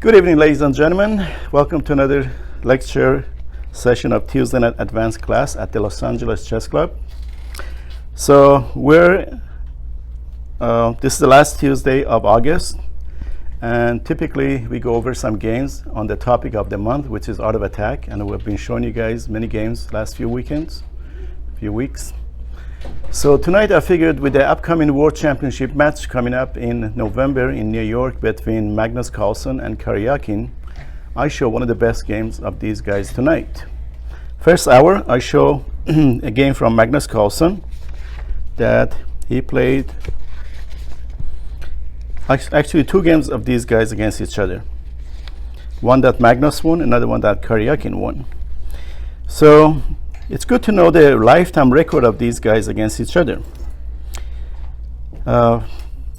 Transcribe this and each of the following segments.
Good evening, ladies and gentlemen. Welcome to another lecture session of Tuesday night advanced class at the Los Angeles Chess Club. So this is the last Tuesday of August, and typically we go over some games on the topic of the month, which is Art of Attack, and we've been showing you guys many games last few weeks. So tonight I figured with the upcoming World Championship match coming up in November in New York between Magnus Carlsen and Karjakin, I show one of the best games of these guys tonight. First hour, I show a game from Magnus Carlsen that he played, actually two games of these guys against each other. One that Magnus won, another one that Karjakin won. So it's good to know the lifetime record of these guys against each other.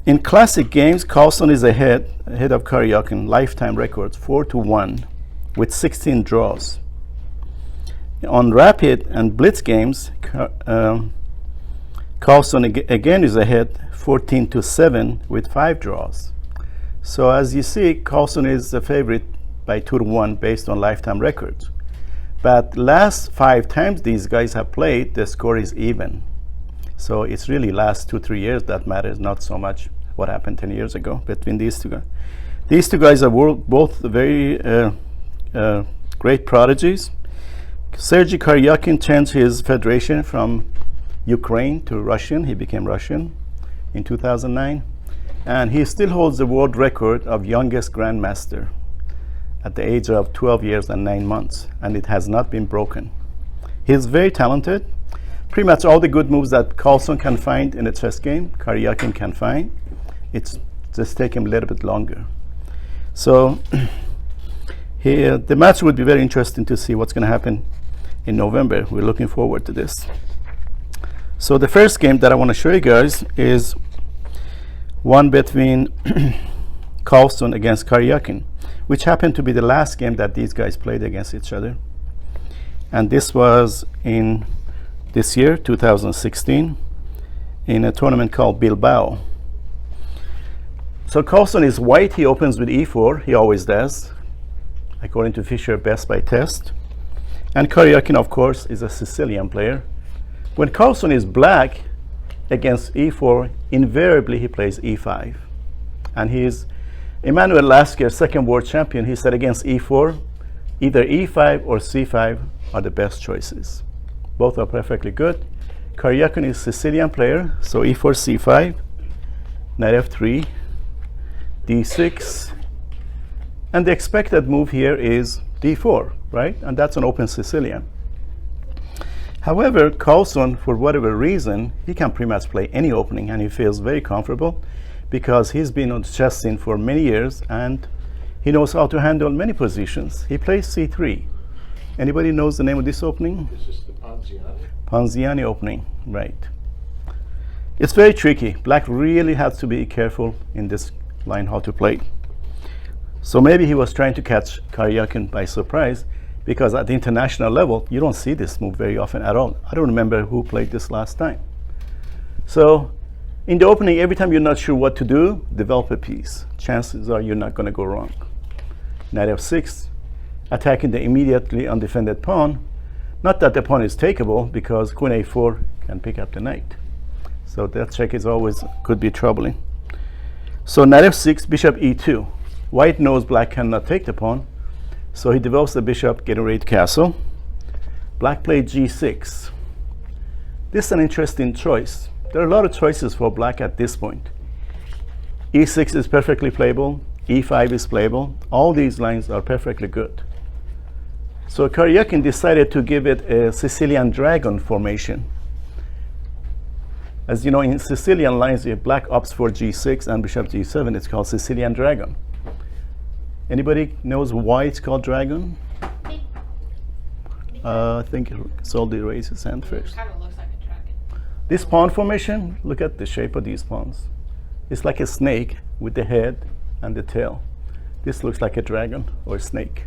In classic games, Carlsen is ahead of Karjakin, lifetime records 4-1 with 16 draws. On rapid and blitz games, Carlsen again is ahead 14-7 with 5 draws. So as you see, Carlsen is the favorite by 2-1 based on lifetime records. But last 5 times these guys have played, the score is even. So it's really last 2-3 years that matters, not so much what happened 10 years ago between these two guys. These two guys are both very great prodigies. Sergei Karjakin changed his federation from Ukraine to Russian. He became Russian in 2009. And he still holds the world record of youngest grandmaster at the age of 12 years and 9 months, and it has not been broken. He's very talented. Pretty much all the good moves that Carlsen can find in a chess game, Karjakin can find. It's just take him a little bit longer. So the match would be very interesting to see what's going to happen in November. We're looking forward to this. So the first game that I want to show you guys is one between Carlsen against Karjakin, which happened to be the last game that these guys played against each other. And this was in this year, 2016, in a tournament called Bilbao. So Carlsen is white. He opens with e4. He always does, according to Fischer, best by test. And Karjakin, of course, is a Sicilian player. When Carlsen is black against e4, invariably he plays e5. And he is Emanuel Lasker, second world champion. He said against e4, either e5 or c5 are the best choices. Both are perfectly good. Karjakin is Sicilian player, so e4, c5, knight f3, d6, and the expected move here is d4, right? And that's an open Sicilian. However, Carlsen, for whatever reason, he can pretty much play any opening, and he feels very comfortable because he's been on the chess scene for many years and he knows how to handle many positions. He plays c3. Anybody knows the name of this opening? This is the Ponziani. Ponziani opening, right. It's very tricky. Black really has to be careful in this line how to play. So maybe he was trying to catch Karjakin by surprise, because at the international level, you don't see this move very often at all. I don't remember who played this last time. So in the opening, every time you're not sure what to do, develop a piece. Chances are you're not going to go wrong. Knight f6, attacking the immediately undefended pawn. Not that the pawn is takeable, because queen a4 can pick up the knight. So that check is always could be troubling. So knight f6, bishop e2. White knows black cannot take the pawn, so he develops the bishop, getting ready to castle. Black played g6. This is an interesting choice. There are a lot of choices for black at this point. e6 is perfectly playable. e5 is playable. All these lines are perfectly good. So Karjakin decided to give it a Sicilian dragon formation. As you know, in Sicilian lines, if black opts for g6 and bishop g7, it's called Sicilian dragon. Anybody knows why it's called dragon? I think Soldi raised his hand first. It kind of looks like a dragon. This pawn formation, look at the shape of these pawns. It's like a snake with the head and the tail. This looks like a dragon or a snake.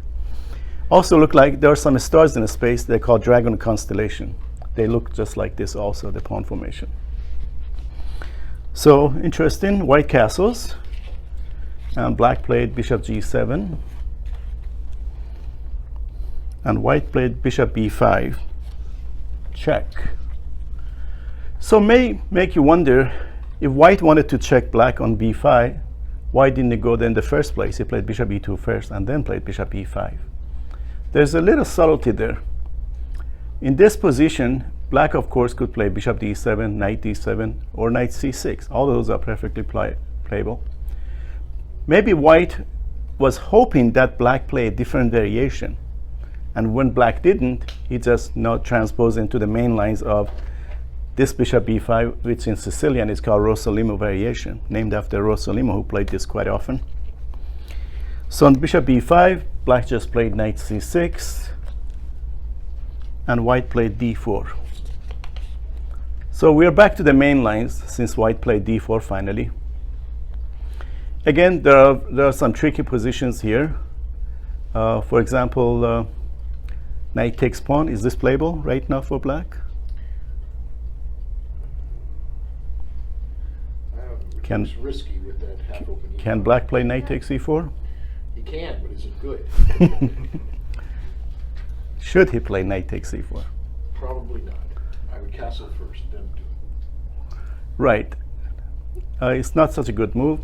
Also look like there are some stars in the space. They're called dragon constellation. They look just like this also, the pawn formation. So interesting, white castles. And black played bishop g7. And white played bishop b5. Check. So may make you wonder, if white wanted to check black on b5, why didn't he go there in the first place? He played bishop e2 first and then played bishop e5. There's a little subtlety there. In this position, black, of course, could play bishop d7, knight d7, or knight c6. All those are perfectly playable. Maybe white was hoping that black played a different variation. And when black didn't, he just now transposed into the main lines of this bishop b5, which in Sicilian is called Rossolimo variation, named after Rossolimo, who played this quite often. So on bishop b5, black just played knight c6, and white played d4. So we are back to the main lines, since white played d4 finally. Again, there are some tricky positions here. For example, knight takes pawn. Is this playable right now for black? It's risky with that half open. Can black play knight takes e4? He can, but is it good? Should he play knight takes e4? Probably not. I would castle first, then do it. Right. It's not such a good move.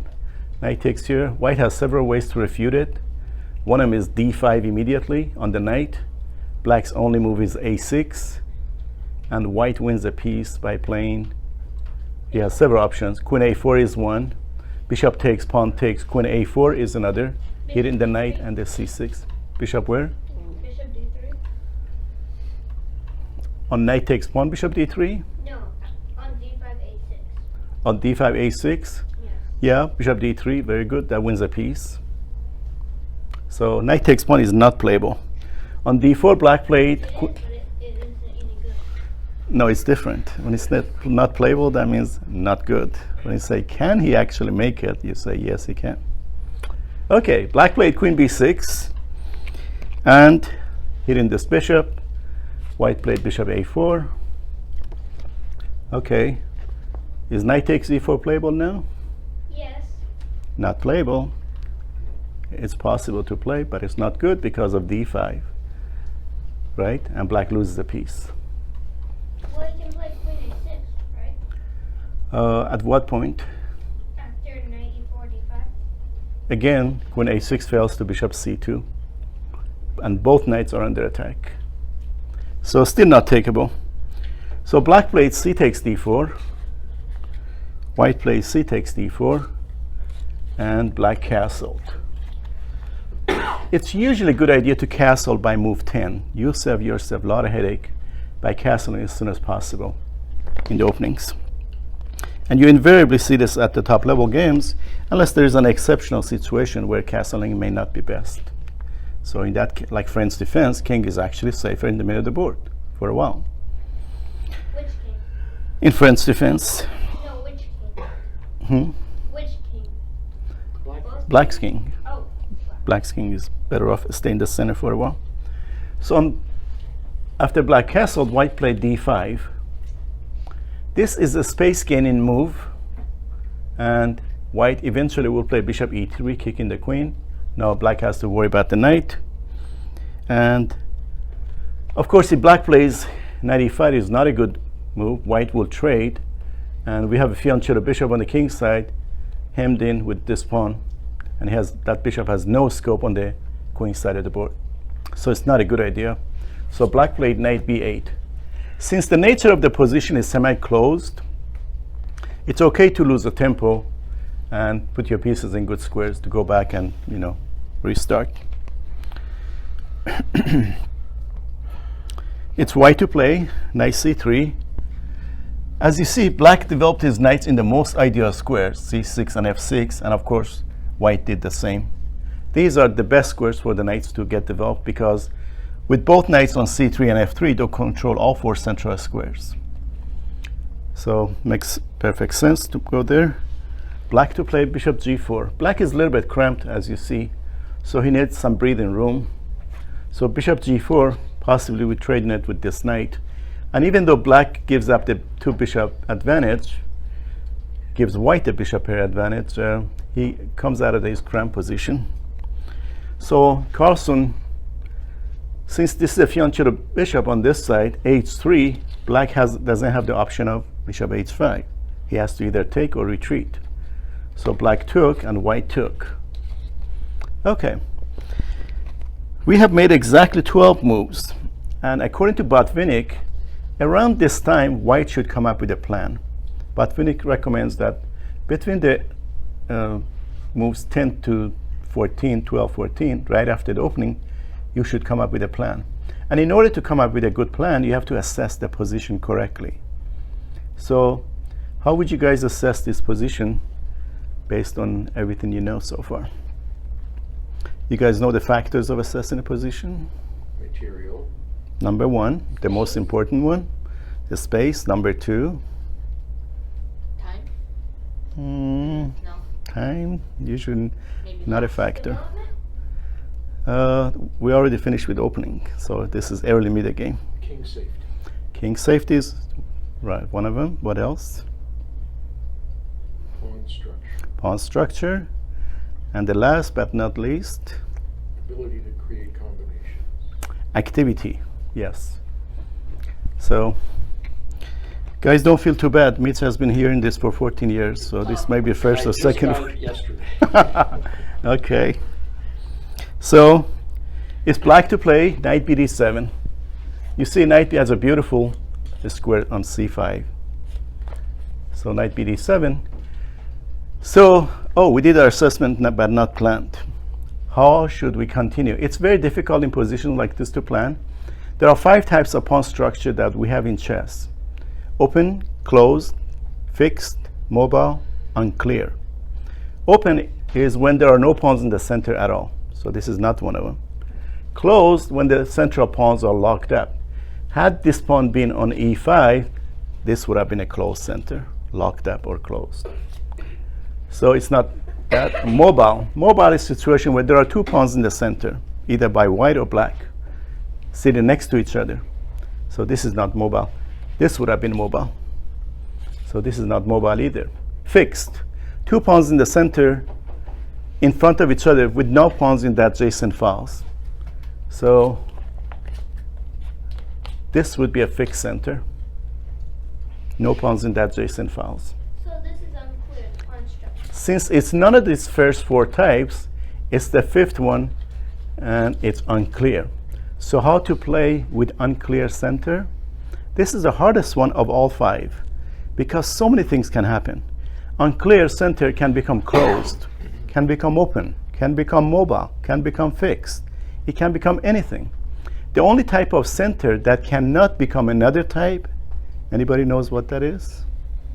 Knight takes here. White has several ways to refute it. One of them is d5 immediately on the knight. Black's only move is a6. And white wins a piece by playing. He has several options. Queen a4 is one. Bishop takes, pawn takes. Queen a4 is another. Hitting the knight and the c6. Bishop where? Bishop d3. On knight takes pawn, bishop d3? No, on d5 a6. On d5 a6? Yes. Yeah, bishop d3, very good. That wins a piece. So knight takes pawn is not playable. On d4, black played. It is, but it isn't any good. No, it's different. When it's not playable, that means not good. When you say, can he actually make it? You say, yes, he can. Okay, black played queen b6 and hitting this bishop. White played bishop a4. Okay, is knight takes e4 playable now? Yes. Not playable. It's possible to play, but it's not good because of d5, right? And black loses a piece. Well, you can play queen a6, right? At what point? After knight e4, d5. Again, queen a6 fails to bishop c2, and both knights are under attack. So still not takeable. So black played c takes d4, white plays c takes d4, and black castled. It's usually a good idea to castle by move 10. You save yourself a lot of headache by castling as soon as possible in the openings. And you invariably see this at the top level games, unless there is an exceptional situation where castling may not be best. So in that, like French defense, king is actually safer in the middle of the board for a while. Which king? In French defense, No, which king? Which king? black's king. Oh. Black's king is better off staying in the center for a while. So after black castled, white played d5. This is a space gaining move, and white eventually will play bishop e3, kicking the queen. Now black has to worry about the knight. And of course, if black plays knight e5, is not a good move. White will trade, and we have a fianchetto bishop on the king's side, hemmed in with this pawn, and that bishop has no scope on the queen's side of the board. So it's not a good idea. So black played knight b8. Since the nature of the position is semi-closed, it's okay to lose the tempo and put your pieces in good squares to go back and, restart. It's white to play, knight c3. As you see, black developed his knights in the most ideal squares, c6 and f6, and of course, white did the same. These are the best squares for the knights to get developed because with both knights on c3 and f3, they'll control all four central squares. So makes perfect sense to go there. Black to play bishop g4. Black is a little bit cramped, as you see, so he needs some breathing room. So bishop g4, possibly with trading it with this knight. And even though black gives up the two bishop advantage, gives white a bishop pair advantage. He comes out of his cramp position. So Carlsen, since this is a fianchetto bishop on this side, h3, black doesn't have the option of bishop h5. He has to either take or retreat. So black took and white took. Okay. We have made exactly 12 moves. And according to Botvinnik, around this time, white should come up with a plan. Botvinnik recommends that between the moves 10 to 14, 12, 14, right after the opening, you should come up with a plan. And in order to come up with a good plan, you have to assess the position correctly. So how would you guys assess this position based on everything you know so far? You guys know the factors of assessing a position? Material. Number one, the most important one, the space. Number two, Time? No. time, usually Maybe not a box factor. development? We already finished with opening, so this is early mid game. King safety. King safety is right, one of them. What else? Pawn structure. Pawn structure. And the last but not least, Ability to create combinations. activity. Yes. So, guys, don't feel too bad. Mitch has been hearing this for 14 years, so this may be first I or just second. found it yesterday. Okay. So, it's black to play knight bd7. You see, knight b has a beautiful square on c5. So knight bd7. So, oh, we did our assessment, but not planned. How should we continue? It's very difficult in positions like this to plan. There are 5 types of pawn structure that we have in chess: open, closed, fixed, mobile, unclear. Open is when there are no pawns in the center at all. So this is not one of them. Closed, when the central pawns are locked up. Had this pawn been on e5, this would have been a closed center, locked up or closed. So it's not that. Mobile. Mobile is a situation where there are 2 pawns in the center, either by white or black, sitting next to each other. So this is not mobile. This would have been mobile. So this is not mobile either. Fixed. 2 pawns in the center in front of each other with no pawns in the adjacent files. So this would be a fixed center. No pawns in the adjacent files. So this is unclear, the pawn structure. Since it's none of these first 4 types, it's the 5th one, and it's unclear. So how to play with unclear center? This is the hardest one of all 5, because so many things can happen. Unclear center can become closed, can become open, can become mobile, can become fixed. It can become anything. The only type of center that cannot become another type, anybody knows what that is?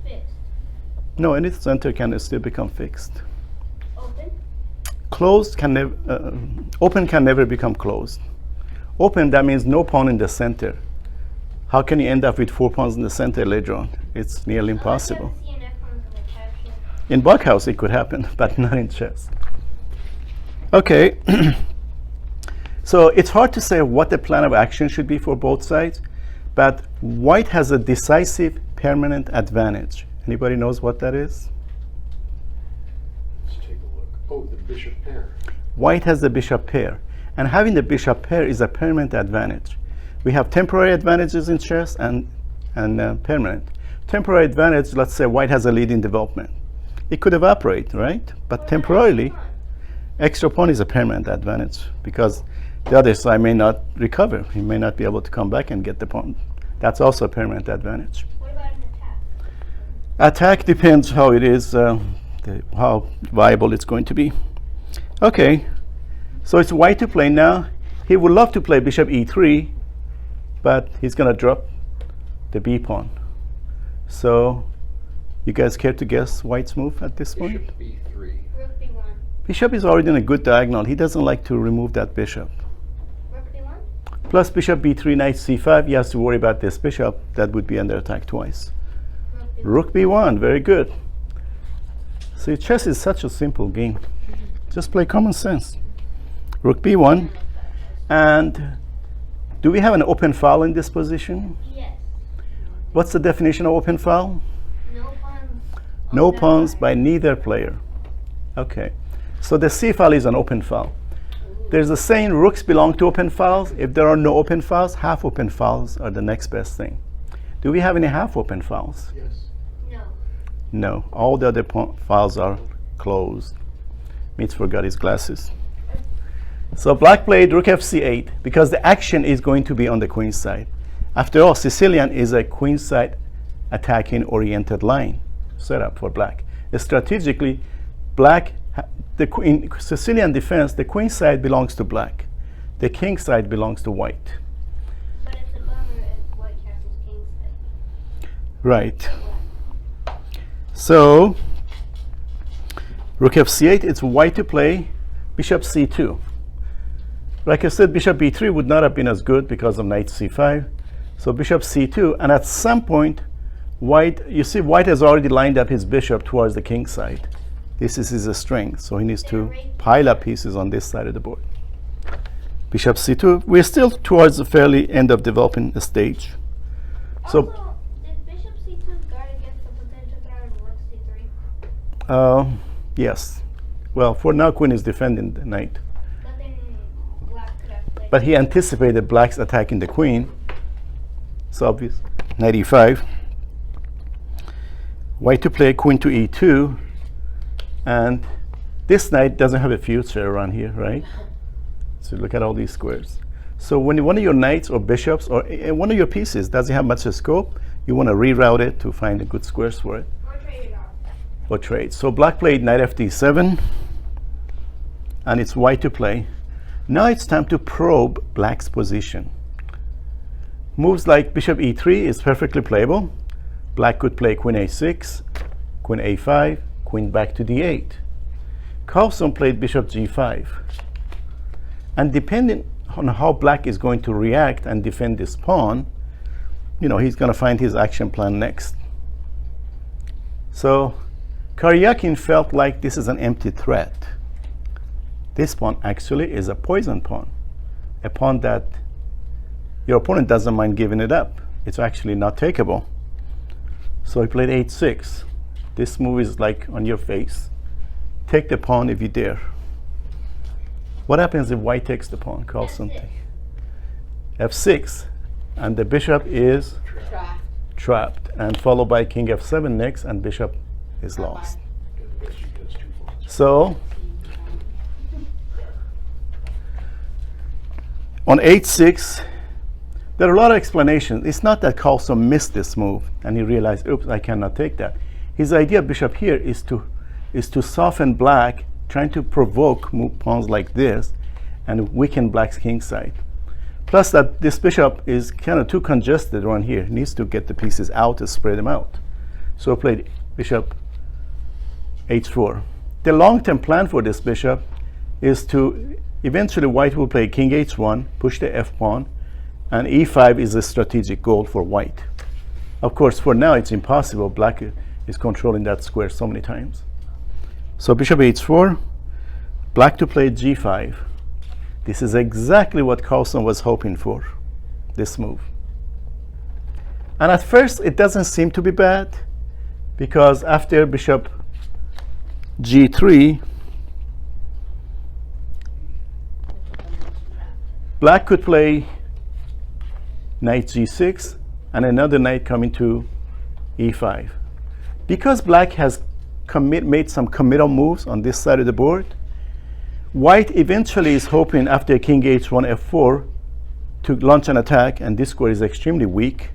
Fixed. No, any center can still become fixed. Open. Closed can never, open can never become closed. Open, that means no pawn in the center. How can you end up with 4 pawns in the center later on? It's nearly impossible. I've never seen F pawns on the caption. In Buckhouse it could happen, but not in chess. Okay. So it's hard to say what the plan of action should be for both sides, but white has a decisive permanent advantage. Anybody knows what that is? Let's take a look. Oh, the bishop pair. White has the bishop pair, and having the bishop pair is a permanent advantage. We have temporary advantages in chess and permanent. Temporary advantage, let's say white has a lead in development. It could evaporate, right? But temporarily, extra pawn is a permanent advantage because the other side may not recover. He may not be able to come back and get the pawn. That's also a permanent advantage. What about an attack? Attack depends how it is, how viable it's going to be. Okay, so it's white to play now. He would love to play bishop e3, but he's going to drop the b pawn. So, you guys care to guess white's move at this point? Bishop b3. Rook b1. Bishop is already in a good diagonal. He doesn't like to remove that bishop. Rook b1? Plus bishop b3, knight c5, he has to worry about this bishop. That would be under attack twice. Rook b1. Rook b1, very good. See, chess is such a simple game. Just play common sense. Rook b1. And do we have an open file in this position? Yes. What's the definition of open file? No pawns. No pawns by neither player. Okay. So the c file is an open file. There's a saying, rooks belong to open files. If there are no open files, half open files are the next best thing. Do we have any half open files? Yes. No. No. All the other files are closed. Mitch forgot his glasses. So black played rook fc8 because the action is going to be on the queen side. After all, Sicilian is a queen side attacking oriented line setup for black. Strategically, black, in Sicilian defense, the queen side belongs to black. The king side belongs to white. But it's a bummer if white castles king side. Right. So, rook fc8, it's white to play bishop c2. Like I said, bishop b3 would not have been as good because of knight c5. So bishop c2, and at some point, white, you see white has already lined up his bishop towards the king side. This is his strength, so he needs to pile up pieces on this side of the board. Bishop c2, we're still towards the fairly end of developing the stage. So, Also, did bishop c2 guard against the potential threat of rook c3? yes. Well, for now, queen is defending the knight. But then black could have played. But he anticipated black's attacking the queen. It's obvious. Knight e5. White to play queen to e2. And this knight doesn't have a future around here, right? So look at all these squares. So when one of your knights or bishops or one of your pieces doesn't have much scope, you want to reroute it to find the good squares for it. Or trade it off. Or trade. So black played knight fd7. And it's white to play. Now it's time to probe black's position. Moves like bishop e3 is perfectly playable. Black could play queen a6, queen a5, queen back to d8. Carlsen played bishop g5. And depending on how black is going to react and defend this pawn, you know, he's going to find his action plan next. So Karjakin felt like this is an empty threat. This pawn actually is a poison pawn, a pawn that your opponent doesn't mind giving it up. It's actually not takeable. So he played h6. This move is like on your face. Take the pawn if you dare. What happens if white takes the pawn? Carlsen. F6. And the bishop is trapped. And followed by king f7 next, and bishop is lost. And the best you get is 2 pawns. So on h6, there are a lot of explanations. It's not that Carlsen missed this move and he realized, oops, I cannot take that. His idea of bishop here is to soften black, trying to provoke move pawns like this and weaken black's king side. Plus that this bishop is kind of too congested around here. He needs to get the pieces out to spread them out. So I played bishop h4. The long-term plan for this bishop is to eventually white will play king h1, push the f pawn, and e5 is a strategic goal for white. Of course, for now it's impossible. Black is controlling that square so many times. So bishop h4, black to play g5. This is exactly what Carlsen was hoping for, this move. And at first it doesn't seem to be bad, because after bishop g3, black could play knight g6 and another knight coming to e5. Because black has made some committal moves on this side of the board, white eventually is hoping after king h1 f4 to launch an attack, and this square is extremely weak.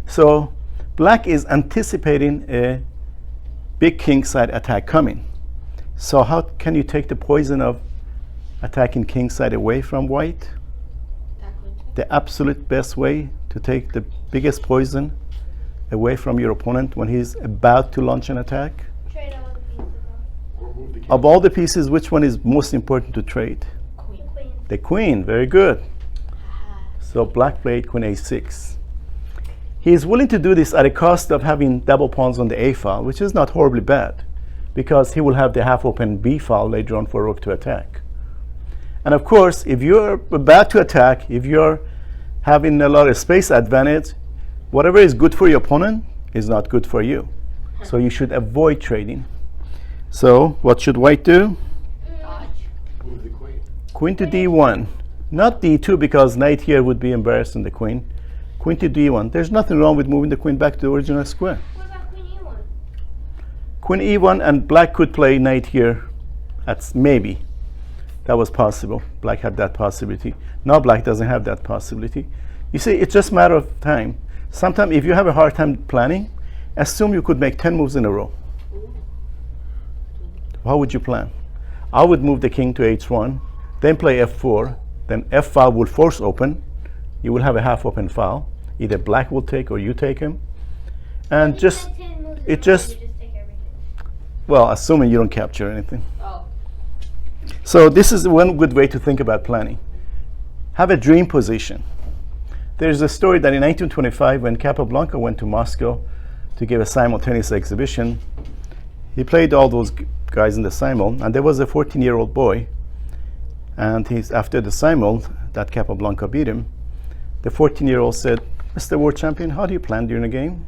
So black is anticipating a big king side attack coming. So how can you take the poison of attacking king side away from white? The absolute best way to take the biggest poison away from your opponent when he's about to launch an attack? Trade all the pieces off. Or move the king. Of all the pieces, which one is most important to trade? The queen. The queen. Very good. So black played queen a6. He is willing to do this at a cost of having double pawns on the a file, which is not horribly bad, because he will have the half open b file later on for rook to attack. And of course, if you're about to attack, if you're having a lot of space advantage, whatever is good for your opponent is not good for you. So you should avoid trading. So what should white do? Dodge. Move the queen. Queen to d1. Not d2 because knight here would be embarrassing the queen. Queen to d1. There's nothing wrong with moving the queen back to the original square. What about queen e1? Queen e1 and black could play knight here. That's maybe. That was possible. Black had that possibility. Now black doesn't have that possibility. You see, it's just a matter of time. Sometimes if you have a hard time planning, assume you could make 10 moves in a row. How would you plan? I would move the king to h1, then play f4, then f5 will force open. You will have a half open file. Either black will take or you take him. And You just, said 10 moves it in a row, just, you take everything. well, assuming you don't capture anything. Oh. So this is one good way to think about planning. Have a dream position. There's a story that in 1925, when Capablanca went to Moscow to give a simultaneous exhibition, he played all those guys in the simul, and there was a 14-year-old boy, and after the simul that Capablanca beat him, the 14-year-old said, "Mr. World Champion, how do you plan during a game?"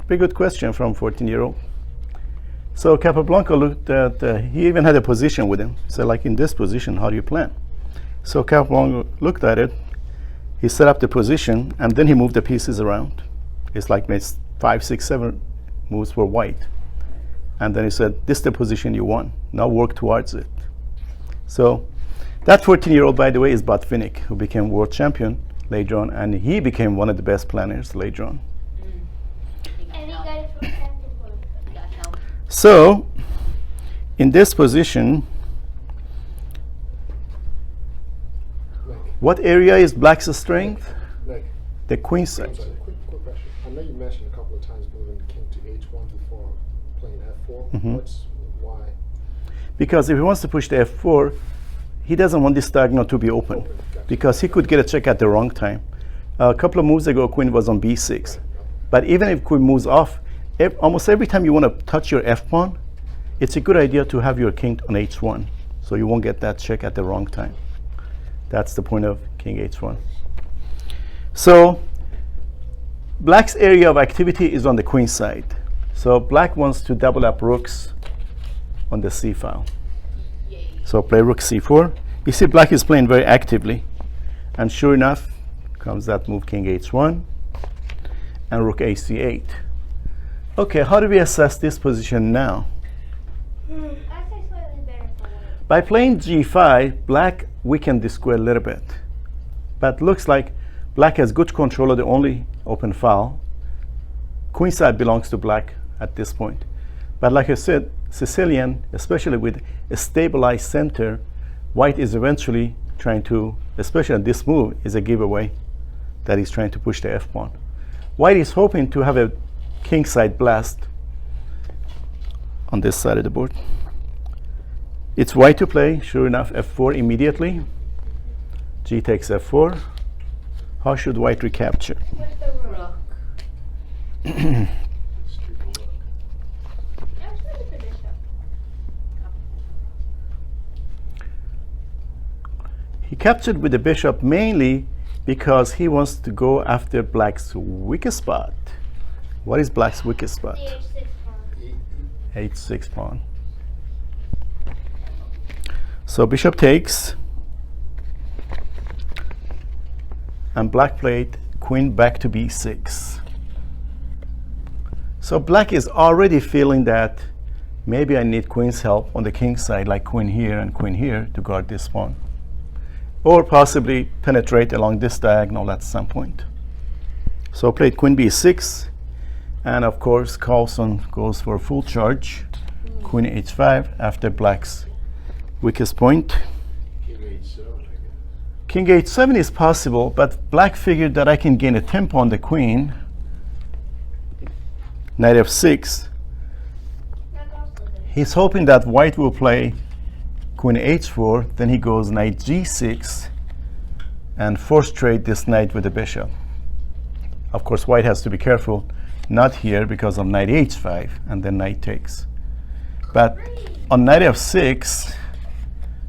Pretty good question from 14-year-old. So Capablanca looked at, he even had a position with him. So like in this position, how do you plan? So Capablanca looked at it, he set up the position, and then he moved the pieces around. It's like made 5, 6, 7 moves for white. And then he said, this is the position you want. Now work towards it. So that 14-year-old, by the way, is Botvinnik, who became world champion later on, and he became one of the best planners later on. And he got it from Captain. He got help. So in this position, what area is black's strength? Nick, The queen I'm side. sorry, quick question. I know you mentioned a couple of times moving king to h1 before playing f4. Mhm. Why? Because if he wants to push the f4, he doesn't want this diagonal to be open, Open, gotcha. because he could get a check at the wrong time. A couple of moves ago, queen was on b6. But even if queen moves off, almost every time you want to touch your f-pawn, it's a good idea to have your king on h1, so you won't get that check at the wrong time. That's the point of king h1. So black's area of activity is on the queen side. So black wants to double up rooks on the c file. Yay. So play rook c4. You see black is playing very actively. And sure enough, comes that move king h1 and rook ac8. Okay, how do we assess this position now? I'd say slightly better for white. By playing g5, black weakened the square a little bit. But looks like black has good control of the only open file. Queen side belongs to black at this point. But like I said, Sicilian, especially with a stabilized center, white is eventually trying to, especially on this move, is a giveaway that he's trying to push the f-pawn. White is hoping to have a king side blast on this side of the board. It's white to play, sure enough, f4 immediately. G takes f4. How should white recapture? With the rook. Rook. It's triple look. Actually, with the bishop. He captured with the bishop mainly because he wants to go after black's weakest spot. What is black's weakest spot? The h6 pawn. h6 pawn. So bishop takes, and black played queen back to b6. So black is already feeling that maybe I need queen's help on the king side, like queen here and queen here, to guard this pawn, or possibly penetrate along this diagonal at some point. So played queen b6, and of course Carlsen goes for full charge, queen h5 after black's weakest point. King h7, I guess. King h7 is possible, but black figured that I can gain a tempo on the queen. Knight f6. That's also good. He's hoping that white will play queen h4, then he goes knight g6 and force trade this knight with the bishop. Of course, white has to be careful, not here because of knight h5, and then knight takes. But on knight f6,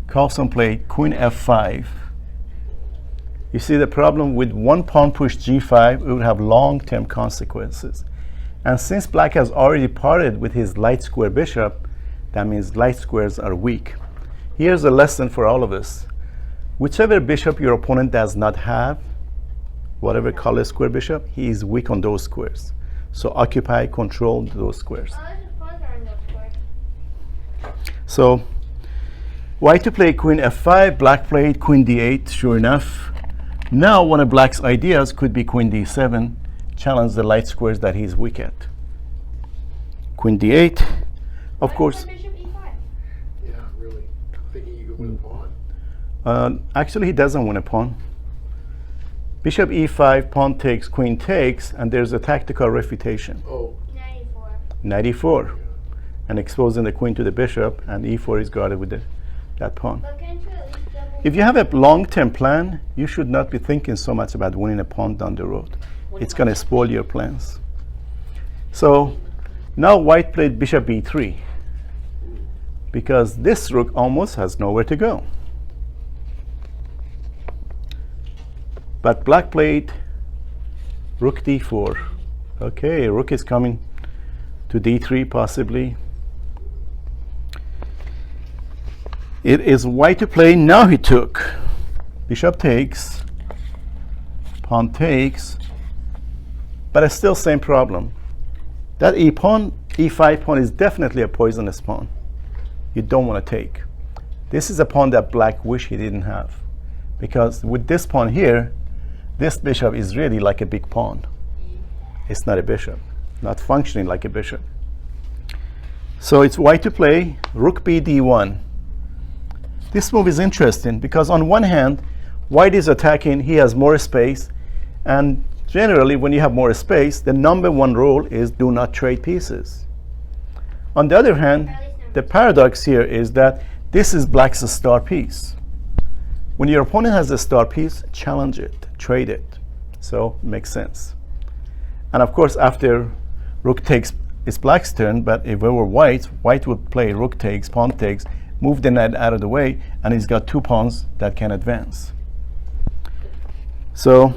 Carlsen played queen f5. You see the problem with one pawn push g5, it would have long-term consequences. And since black has already parted with his light square bishop, that means light squares are weak. Here's a lesson for all of us. Whichever bishop your opponent does not have, whatever color square bishop, he is weak on those squares. So occupy, control those squares. Oh, there's a pawns are on those squares. So white to play queen f5, black played queen d8, sure enough. Now one of black's ideas could be queen d7, challenge the light squares that he's weak at. Queen d8, of course. Bishop e5. Yeah, really. Thinking you could win a pawn. Actually, he doesn't win a pawn. Bishop e5, pawn takes, queen takes, and there's a tactical refutation. Oh, 94. Knight e4, and exposing the queen to the bishop, and e4 is guarded with that pawn. But can't you at least double? If you have a long-term plan, you should not be thinking so much about winning a pawn down the road. It's going to spoil your plans. So now white played bishop b3, because this rook almost has nowhere to go. But black played rook d4. Okay, rook is coming to d3 possibly. It is white to play. Now he took. Bishop takes, pawn takes, but it's still same problem. That e5 pawn is definitely a poisonous pawn. You don't want to take. This is a pawn that black wish he didn't have, because with this pawn here, this bishop is really like a big pawn. It's not a bishop, not functioning like a bishop. So it's white to play rook b d1. This move is interesting because on one hand, white is attacking, he has more space, and generally when you have more space, the number one rule is do not trade pieces. On the other hand, the paradox here is that this is black's star piece. When your opponent has a star piece, challenge it, trade it. So it makes sense. And of course, after rook takes, it's black's turn, but if it were white, white would play rook takes, pawn takes, move the knight out of the way, and he's got two pawns that can advance. So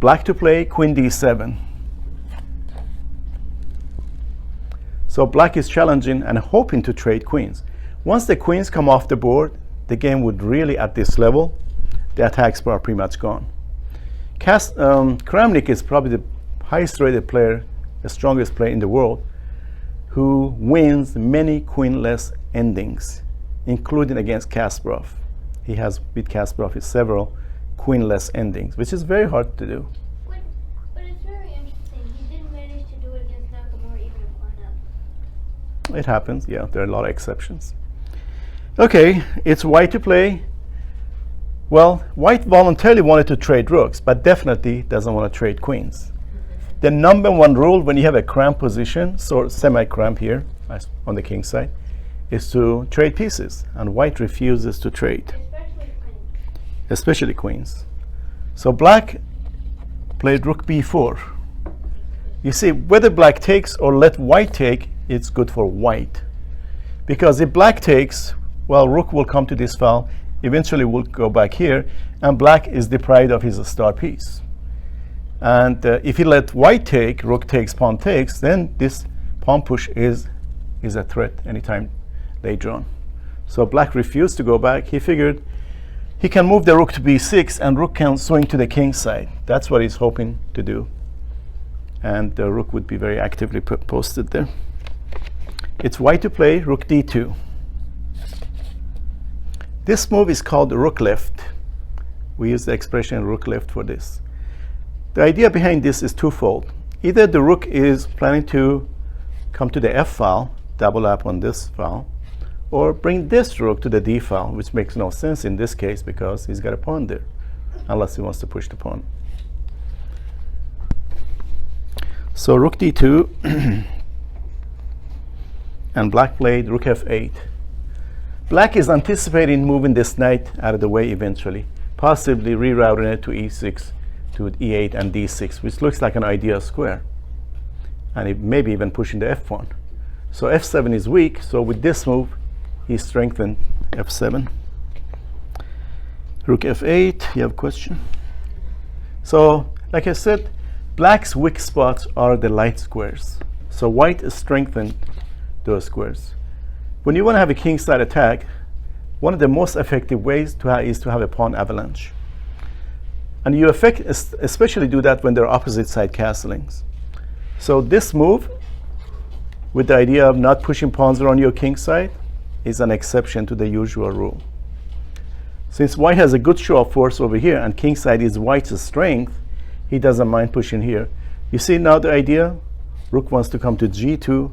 black to play queen d7. So black is challenging and hoping to trade queens. Once the queens come off the board, the game would really, at this level, the attacks are pretty much gone. Kramnik is probably the highest rated player, the strongest player in the world, who wins many queenless endings, including against Kasparov. He has beat Kasparov in several queenless endings, which is very hard to do. But it's very interesting. He didn't manage to do it against Nakamura even a pawn up. It happens, yeah, there are a lot of exceptions. Okay, it's white to play. Well, white voluntarily wanted to trade rooks, but definitely doesn't want to trade queens. The number one rule when you have a cramp position, so semi-cramp here on the king side, is to trade pieces, and white refuses to trade, especially queens. So black played rook b4. You see, whether black takes or let white take, it's good for white. Because if black takes, well, rook will come to this file, eventually will go back here, and black is deprived of his star piece. And if he let white take, rook takes, pawn takes, then this pawn push is a threat anytime later on. So black refused to go back. He figured he can move the rook to b6 and rook can swing to the king side. That's what he's hoping to do. And the rook would be very actively posted there. It's white to play rook d2. This move is called rook left. We use the expression rook left for this. The idea behind this is twofold. Either the rook is planning to come to the f file, double up on this file, or bring this rook to the d file, which makes no sense in this case because he's got a pawn there, unless he wants to push the pawn. So rook d2, and black played rook f8. Black is anticipating moving this knight out of the way eventually, possibly rerouting it to e6, to e8 and d6, which looks like an ideal square, and it maybe even pushing the f pawn. So f7 is weak, so with this move he strengthened f7. Rook f8, you have a question? So like I said, Black's weak spots are the light squares. So white strengthened those squares. When you want to have a kingside attack, one of the most effective ways is to have a pawn avalanche. And you especially do that when they're opposite side castlings. So this move, with the idea of not pushing pawns around your king side, is an exception to the usual rule. Since white has a good show of force over here and king side is white's strength, he doesn't mind pushing here. You see now the idea? Rook wants to come to g2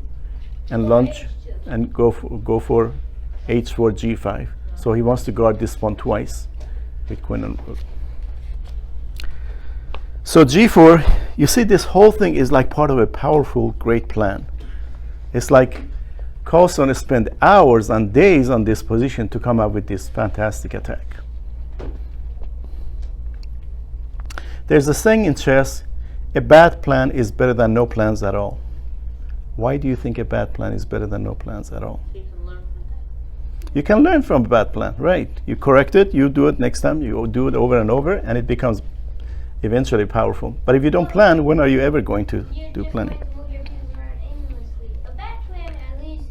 and launch and go for h4, g5. So he wants to guard this pawn twice with queen and rook. So g4, you see this whole thing is like part of a powerful, great plan. It's like Carlsen spent hours and days on this position to come up with this fantastic attack. There's a saying in chess, a bad plan is better than no plans at all. Why do you think a bad plan is better than no plans at all? You can learn from that. You can learn from a bad plan, right? You correct it, you do it next time, you do it over and over, and it becomes eventually powerful. But if you don't plan, when are you ever going to do planning? You just move your pieces around aimlessly. A bad plan, at least,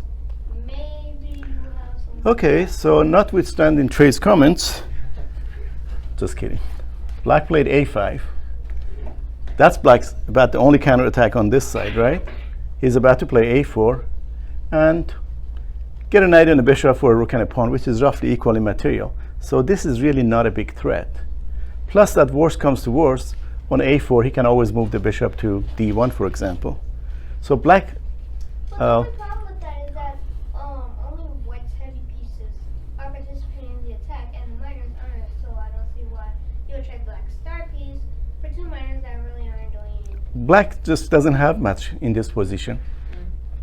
maybe you have some. Okay, so notwithstanding Trey's comments, just kidding. Black played a5. That's black's about the only counter attack on this side, right? He's about to play a4 and get a knight and a bishop for a rook and a pawn, which is roughly equally material. So this is really not a big threat. Plus that worst comes to worst, on a4 he can always move the bishop to d1, for example. So black But the only problem with that is that only white's heavy pieces are participating in the attack, and the minors aren't. So I don't see why you would trade black's star piece for two minors that really aren't doing anything. black just doesn't have much in this position.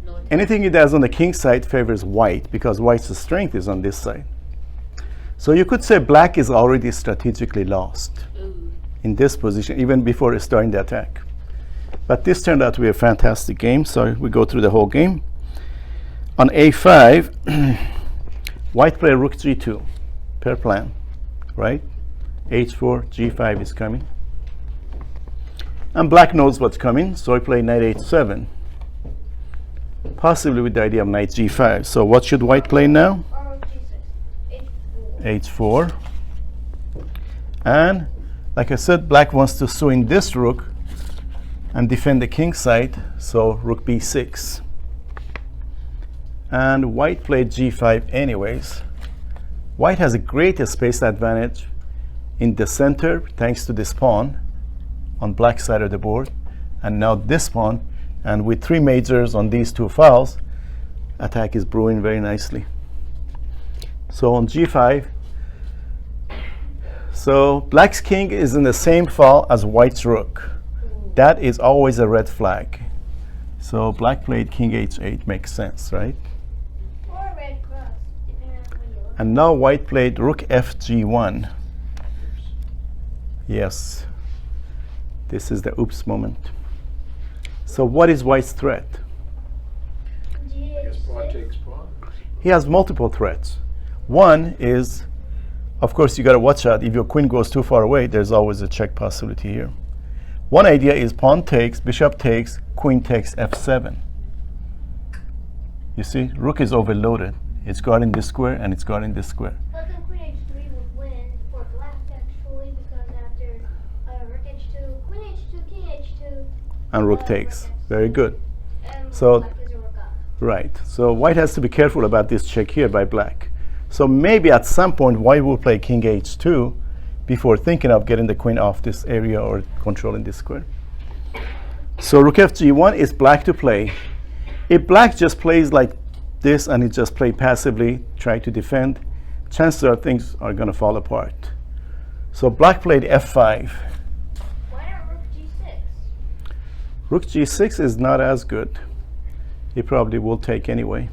No attack. Anything he does on the king side favors white because white's strength is on this side. So you could say black is already strategically lost Ooh. in this position, even before starting the attack. But this turned out to be a fantastic game, so we go through the whole game. On a5, white played rook g2, per plan, right? h4, g5 is coming. And black knows what's coming, so he played knight h7, possibly with the idea of knight g5. So what should white play now? Or Jesus, h4. And like I said, black wants to swing this rook and defend the king side, so rook b6. And white played g5 anyways. White has a great space advantage in the center thanks to this pawn on black side of the board, and now this pawn, and with three majors on these two files, attack is brewing very nicely. So on g5, so black's king is in the same file as white's rook. That is always a red flag. So black played king h8, makes sense, right? or a red cross, depending on what you look. And now white played rook f g1. Yes, this is the oops moment. So what is white's threat? I guess pawn takes pawn. He has multiple threats. One is, of course, you got to watch out. If your queen goes too far away, there's always a check possibility here. One idea is pawn takes, bishop takes, queen takes f7. You see, rook is overloaded. It's guarding this square and it's guarding this square. But then queen h3 would win for black actually, because after rook h2, queen h2, king h2, And rook takes. Very good. and So- black is a rook up. Right. So white has to be careful about this check here by black. So maybe at some point white will play king h2 before thinking of getting the queen off this area or controlling this square. So rook f g1 is black to play. If black just plays like this and it just play passively, try to defend, chances are things are going to fall apart. So black played f5. Why not rook g6? Rook g6 is not as good. He probably will take anyway.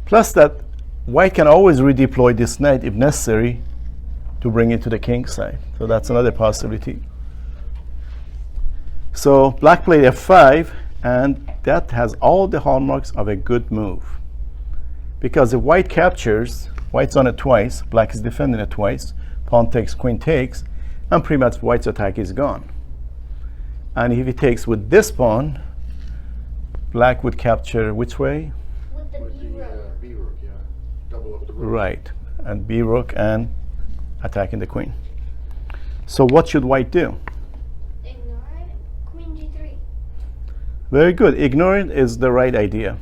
Plus that white can always redeploy this knight if necessary to bring it to the king side. So that's another possibility. So black played f5, and that has all the hallmarks of a good move. Because if white captures, white's on it twice, black is defending it twice, pawn takes, queen takes, and pretty much white's attack is gone. And if he takes with this pawn, black would capture which way? With the With B the rook. B rook, yeah. Double up the rook. Right. And b rook and attacking the queen. So what should white do? Ignore it. Queen G3. Very good. Ignoring is the right idea,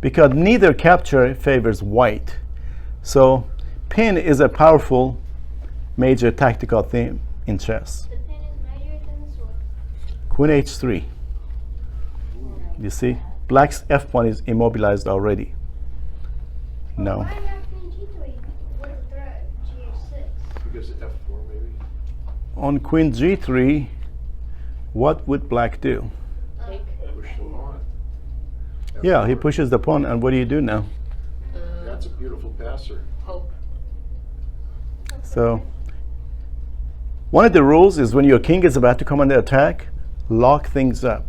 because neither capture favors white. So pin is a powerful major tactical theme in chess. The pin is mightier than the sword. Queen h3. You see, black's f pawn is immobilized already. No. Why not Queen G3 with the threat GH6? Because F4 maybe. On queen g3, what would black do? Take. Push the pawn. Yeah, he F4. pushes the pawn, and what do you do now? That's a beautiful passer. Hope. So one of the rules is when your king is about to come under attack, lock things up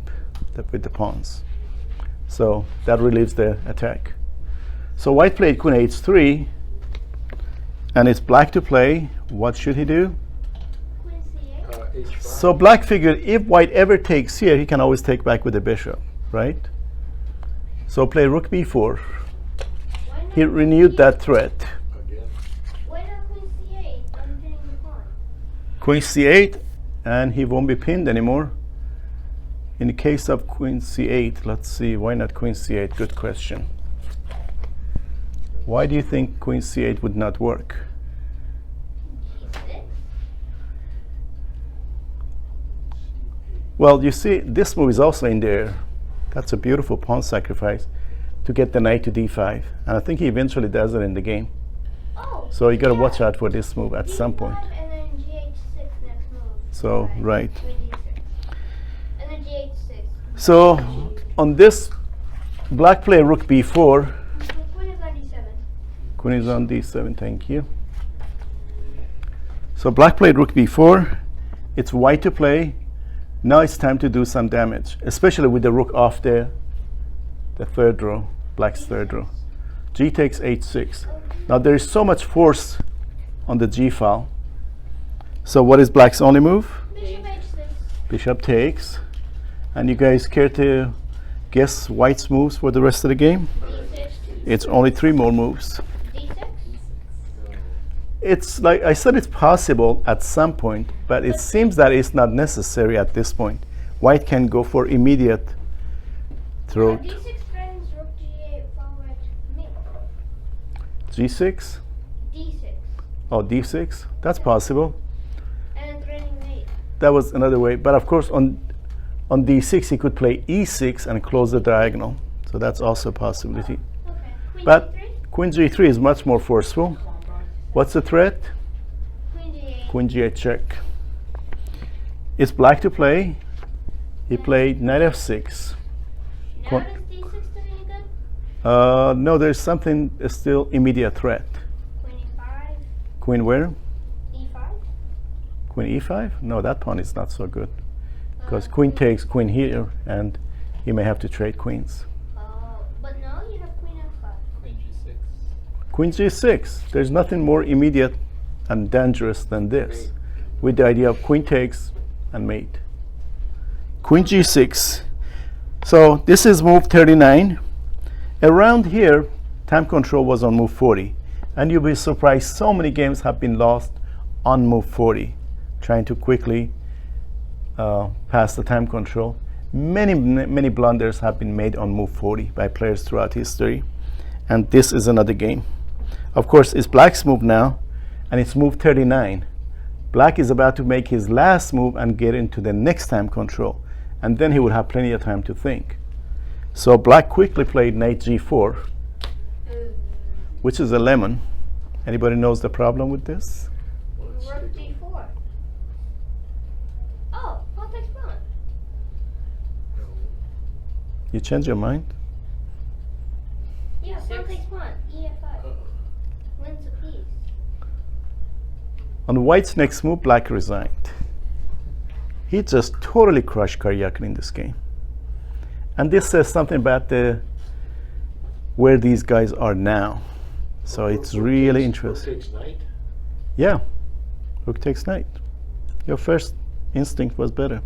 with the pawns. So that relieves the attack. So white played queen h3, and it's black to play. What should he do? Queen C8. H5. So black figured if white ever takes here, he can always take back with the bishop, right? So play rook b4. Why not He Queen renewed C8? that threat. Again. Why not Queen C8? I'm pinning the pawn. Queen c8, and he won't be pinned anymore. In the case of queen c8, let's see, why not queen c8? Good question. Why do you think queen c8 would not work? G6. Well, you see, this move is also in there. That's a beautiful pawn sacrifice to get the knight to d5. And I think he eventually does it in the game. Oh. So you got to yeah. watch out for this move at some D5 point. And then GH6 next move. So, right. Queen D6. And then GH6. So on this, black play rook b4. Queen is on D7. Queen is on d7, thank you. So black played rook b4. It's white to play. Now it's time to do some damage, especially with the rook off the third row, black's third row. G takes h6. Now there is so much force on the g file. So what is black's only move? Bishop H6. Bishop takes. And you guys care to guess white's moves for the rest of the game? D6. It's only 3 more moves. D6. It's like I said, it's possible at some point, but it seems that it's not necessary at this point. White can go for immediate throat. D6 threatens rook G8 forward me. G6? D6. Oh, D6? That's possible. And then threatening mate. That was another way. But of course, on D6, he could play E6 and close the diagonal. So that's also a possibility. Okay. Queen But G3. Queen G3 is much more forceful. What's the threat? Queen G8. Queen G8 check. It's black to play. He played knight F6. Now does D6 do any good? No, there's something still immediate threat. Queen E5. Queen where? E5. Queen E5? No, that pawn is not so good. Because queen takes queen here, and you may have to trade queens. But no, you have Queen F5. Queen G6. Queen G6. There's nothing more immediate and dangerous than this, with the idea of queen takes and mate. Queen G6. So this is move 39. Around here, time control was on move 40. And you'll be surprised so many games have been lost on move 40, trying to quickly pass the time control. Many blunders have been made on move 40 by players throughout history. And this is another game. Of course, it's black's move now, and it's move 39. Black is about to make his last move and get into the next time control. And then he would have plenty of time to think. So black quickly played knight g4, which is a lemon. Anybody knows the problem with this? Let's Rook take a- D4. Oh, pawn takes pawn. You change your mind? Yeah, pawn Six. takes pawn. EF5. Wins a piece. On white's next move, black resigned. He just totally crushed Karjakin in this game. And this says something about where these guys are now. So it's really interesting. Rook takes knight. Yeah, rook takes knight. Your first instinct was better.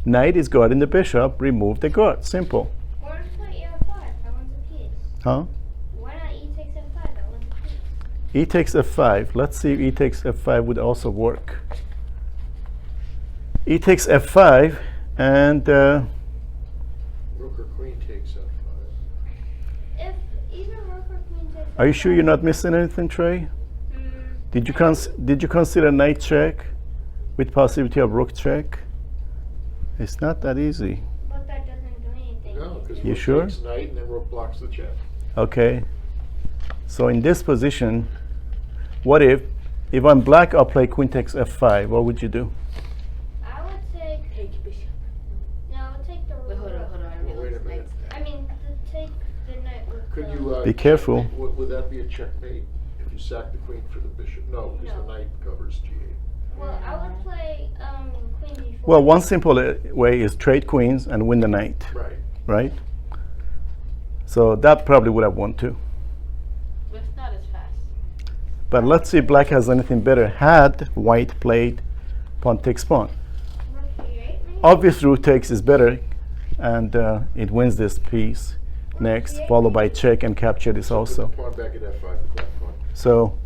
Knight is guarding the bishop. Remove the guard. Simple. Why not play E5? That one's a piece. Huh? Why not E takes F5? That one's a piece. E takes F5. Let's see if E takes F5 would also work. E takes F5 and Rook or queen takes F5. If either rook or queen takes are you F5, sure you're not missing anything, Trey? Did you consider knight check with possibility of rook check? It's not that easy. But that doesn't do anything. No, because You rook sure? takes knight and then rook blocks the check. Okay. So in this position, what if I'm black, I'll play queen takes F5. What would you do? I would take. Take bishop. No, I would take the rook. Wait, hold on. I Well, wait a realized minute. I mean, take the knight with Could the. you? Be careful. Would that be a checkmate if you sack the queen for the bishop? No, because No. the knight covers G8. Well, I would play queen D4. Well, one simple way is trade queens and win the knight, Right. right? So that probably would have won too. But it's not as fast. But let's see if black has anything better. Had white played pawn takes pawn. Rook E8, maybe? Obvious rook takes is better, and it wins this piece next, followed by check and capture this So also. put the pawn back at F5, the black pawn. So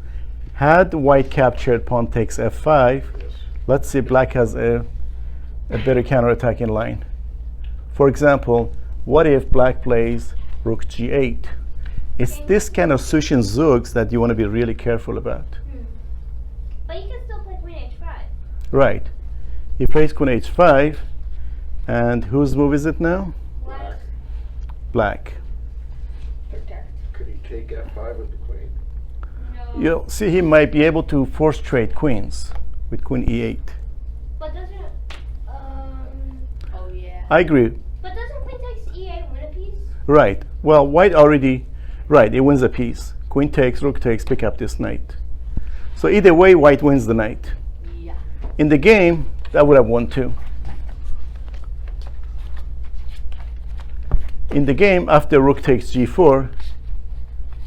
had white captured pawn takes F5, Yes. let's see black has a better counterattacking line. For example, what if black plays rook G8? It's this kind of Sushin zugs that you want to be really careful about. But you can still play queen H5. Right. He plays queen H5, and whose move is it now? Black. Black. Protect. Could he take F5 with the queen? No. You'll see he might be able to force trade queens with queen E8. But doesn't Oh yeah. I agree. but doesn't queen takes E8 win a piece? Right. Well, white already, right, it wins a piece. Queen takes, rook takes, pick up this knight. So either way, white wins the knight. Yeah. In the game, that would have won too. In the game, after rook takes G4,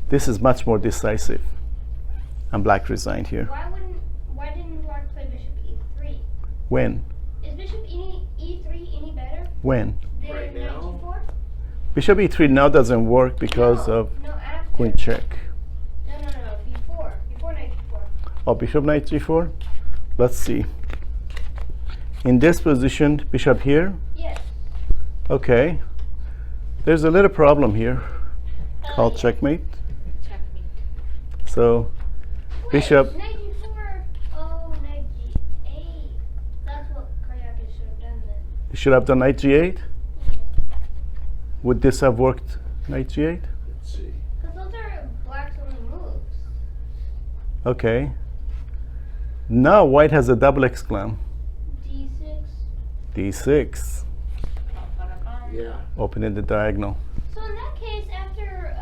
this is much more decisive. And black resigned here. Why didn't black play bishop E3? When? Is bishop E3 any better When? than Right knight now? G4? Bishop E3 now doesn't work because of No, after. queen check. No, before knight G4. Oh, bishop knight G4? Let's see. In this position, bishop here. Yes. Okay. There's a little problem here called Yeah. checkmate. Check me. So Wait, bishop, knight G4. Oh, knight G8. That's what Karjakin should have done then. you should have done knight G8. Yeah. Would this have worked, knight G8? Let's see. Because those are black's only moves. Okay. Now white has a double exclam. D6. D6, Yeah. opening the diagonal. So in that case, after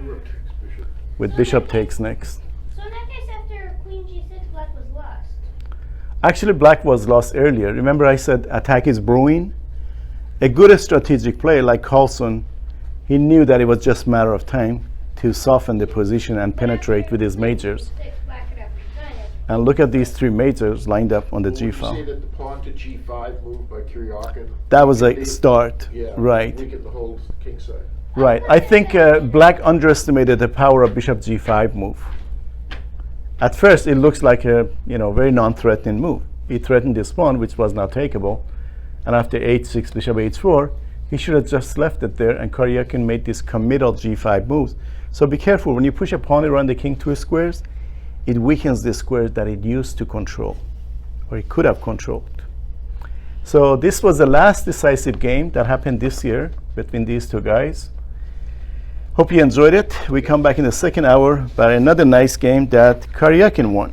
Rook takes bishop. With bishop takes next. so in that case, after queen G6, black was lost. Actually, black was lost earlier. Remember I said attack is brewing? A good strategic player like Carlsen, he knew that it was just a matter of time to soften the position and penetrate with his majors. Black could have resigned. And look at these three majors lined up on the Would G you say file. that the pawn to G5 move by Karjakin? That was a weakened the- start. Yeah. Right. Weakened the whole king side. Right. I think black underestimated the power of bishop G5 move. At first, it looks like a very non-threatening move. He threatened this pawn, which was not takeable. And after H6, bishop H4, he should have just left it there, and Karjakin made this committal G5 moves. So be careful. When you push a pawn around the king 2 squares, it weakens the squares that it used to control, or it could have controlled. So this was the last decisive game that happened this year between these two guys. Hope you enjoyed it. We come back in the second hour by another nice game that Karjakin won.